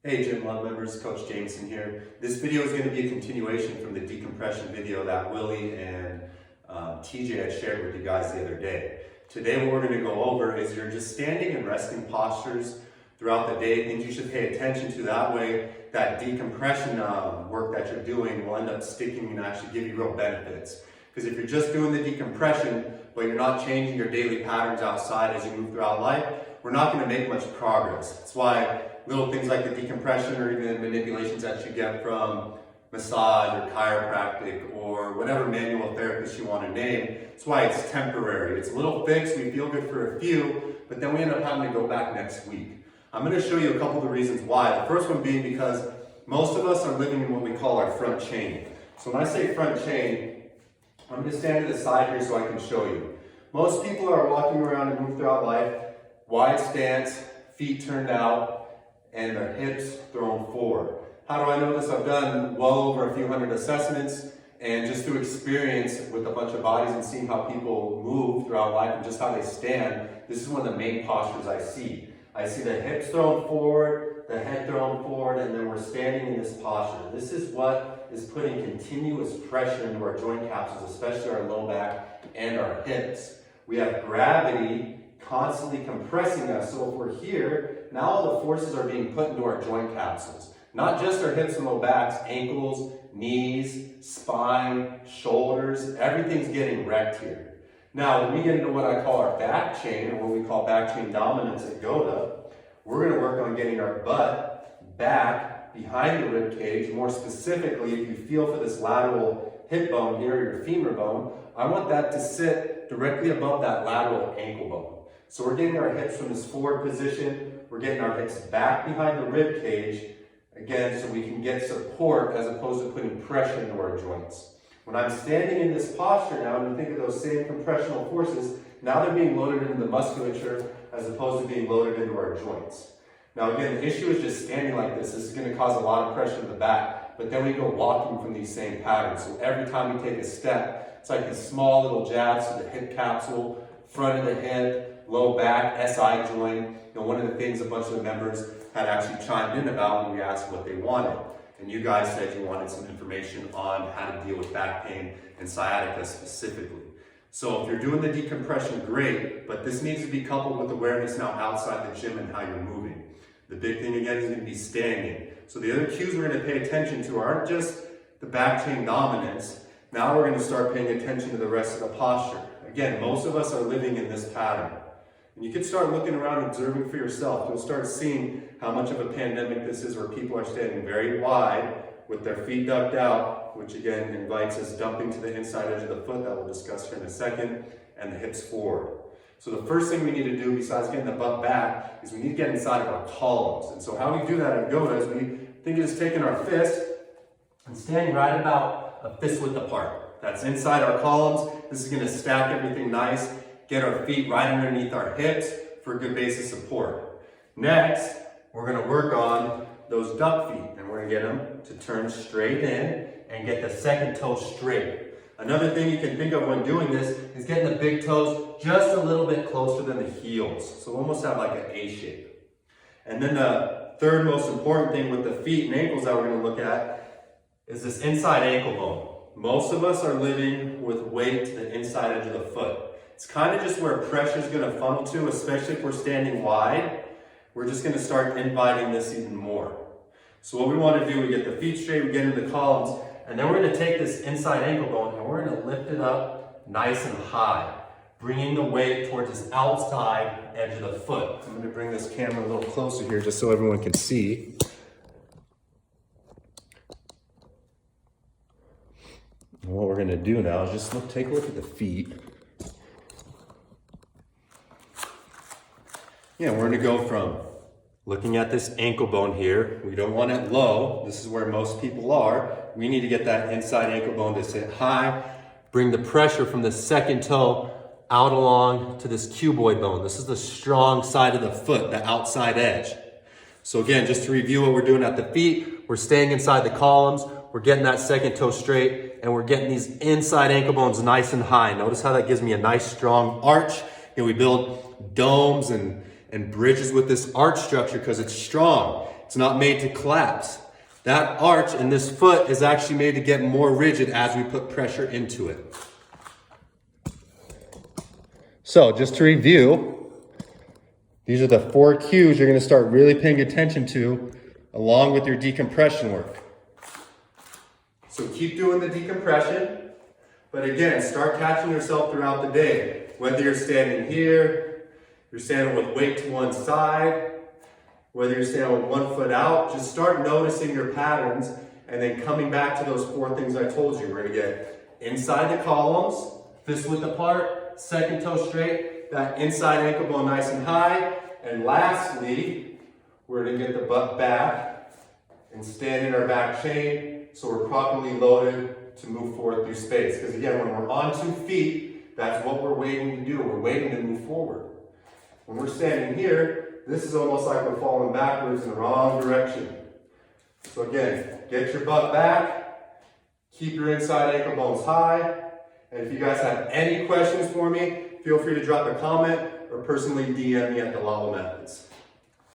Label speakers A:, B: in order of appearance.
A: Hey Gym Love members, Coach Jameson here. This video is going to be a continuation from the decompression video that Willie and TJ had shared with you guys the other day. Today what we're going to go over is you're just standing and resting postures throughout the day, things you should pay attention to. That way that decompression work that you're doing will end up sticking and actually give you real benefits. Because if you're just doing the decompression, but you're not changing your daily patterns outside as you move throughout life, we're not going to make much progress. That's why little things like the decompression or even manipulations that you get from massage or chiropractic or whatever manual therapist you want to name, that's why it's temporary. It's a little fix, we feel good for a few, but then we end up having to go back next week. I'm going to show you a couple of the reasons why. The first one being because most of us are living in what we call our front chain. So when I say front chain, I'm going to stand to the side here so I can show you. Most people are walking around and move throughout life, wide stance, feet turned out, and their hips thrown forward. How do I know this? I've done well over a few hundred assessments, and just through experience with a bunch of bodies and seeing how people move throughout life and just how they stand, this is one of the main postures I see. I see the hips thrown forward, the head thrown forward, and then we're standing in this posture. This is what is putting continuous pressure into our joint capsules, especially our low back and our hips. We have gravity constantly compressing us. So if we're here, now all the forces are being put into our joint capsules. Not just our hips and low backs, ankles, knees, spine, shoulders, everything's getting wrecked here. Now, when we get into what I call our back chain, or what we call back chain dominance at Goda, we're going to work on getting our butt back behind the rib cage. More specifically, if you feel for this lateral hip bone here, your femur bone, I want that to sit directly above that lateral ankle bone. So we're getting our hips from this forward position, we're getting our hips back behind the rib cage, again, so we can get support as opposed to putting pressure into our joints. When I'm standing in this posture now, and you think of those same compressional forces, now they're being loaded into the musculature as opposed to being loaded into our joints. Now again, the issue is just standing like this. This is going to cause a lot of pressure to the back, but then we go walking from these same patterns. So every time we take a step, it's like these small little jabs to the hip capsule, front of the hip, low back, SI joint. You know, one of the things a bunch of the members had actually chimed in about when we asked what they wanted. And you guys said you wanted some information on how to deal with back pain and sciatica specifically. So if you're doing the decompression, great, but this needs to be coupled with awareness now outside the gym and how you're moving. The big thing again is going to be standing. So the other cues we're going to pay attention to aren't just the back chain dominance. Now we're going to start paying attention to the rest of the posture. Again, most of us are living in this pattern. And you can start looking around and observing for yourself. You'll start seeing how much of a pandemic this is, where people are standing very wide with their feet ducked out, which again invites us dumping to the inside edge of the foot that we'll discuss here in a second, and the hips forward. So the first thing we need to do, besides getting the butt back, is we need to get inside of our columns. And so how we do that at Goda is we think of just taking our fist and standing right about a fist width apart. That's inside our columns. This is going to stack everything nice. Get our feet right underneath our hips for a good base of support. Next, we're going to work on those duck feet, and we're going to get them to turn straight in and get the second toe straight. Another thing you can think of when doing this is getting the big toes just a little bit closer than the heels. So almost have like an A shape. And then the third most important thing with the feet and ankles that we're going to look at is this inside ankle bone. Most of us are living with weight to the inside edge of the foot. It's kind of just where pressure is going to funnel to, especially if we're standing wide. We're just going to start inviting this even more. So what we want to do, we get the feet straight, we get into the columns, and then we're going to take this inside ankle bone and we're going to lift it up nice and high, bringing the weight towards this outside edge of the foot. I'm going to bring this camera a little closer here just so everyone can see. And what we're going to do now is just take a look at the feet. Yeah, we're going to go from looking at this ankle bone here. We don't want it low. This is where most people are. We need to get that inside ankle bone to sit high. Bring the pressure from the second toe out along to this cuboid bone. This is the strong side of the foot, the outside edge. So again, just to review what we're doing at the feet, we're staying inside the columns. We're getting that second toe straight, and we're getting these inside ankle bones nice and high. Notice how that gives me a nice strong arch. And we build domes and bridges with this arch structure because it's strong. It's not made to collapse. That arch in this foot is actually made to get more rigid as we put pressure into it. So just to review, these are the 4 cues you're going to start really paying attention to along with your decompression work. So keep doing the decompression, but again, start catching yourself throughout the day. Whether you're standing here, you're standing with weight to one side, whether you're standing with 1 foot out, just start noticing your patterns and then coming back to those 4 things I told you. We're going to get inside the columns, fist width apart, second toe straight, that inside ankle bone nice and high, and lastly, we're going to get the butt back and stand in our back chain so we're properly loaded to move forward through space. Because again, when we're on 2 feet, that's what we're waiting to do. We're waiting to move forward. When we're standing here, this is almost like we're falling backwards in the wrong direction. So again, get your butt back, keep your inside ankle bones high, and if you guys have any questions for me, feel free to drop a comment or personally DM me at the Lava Methods.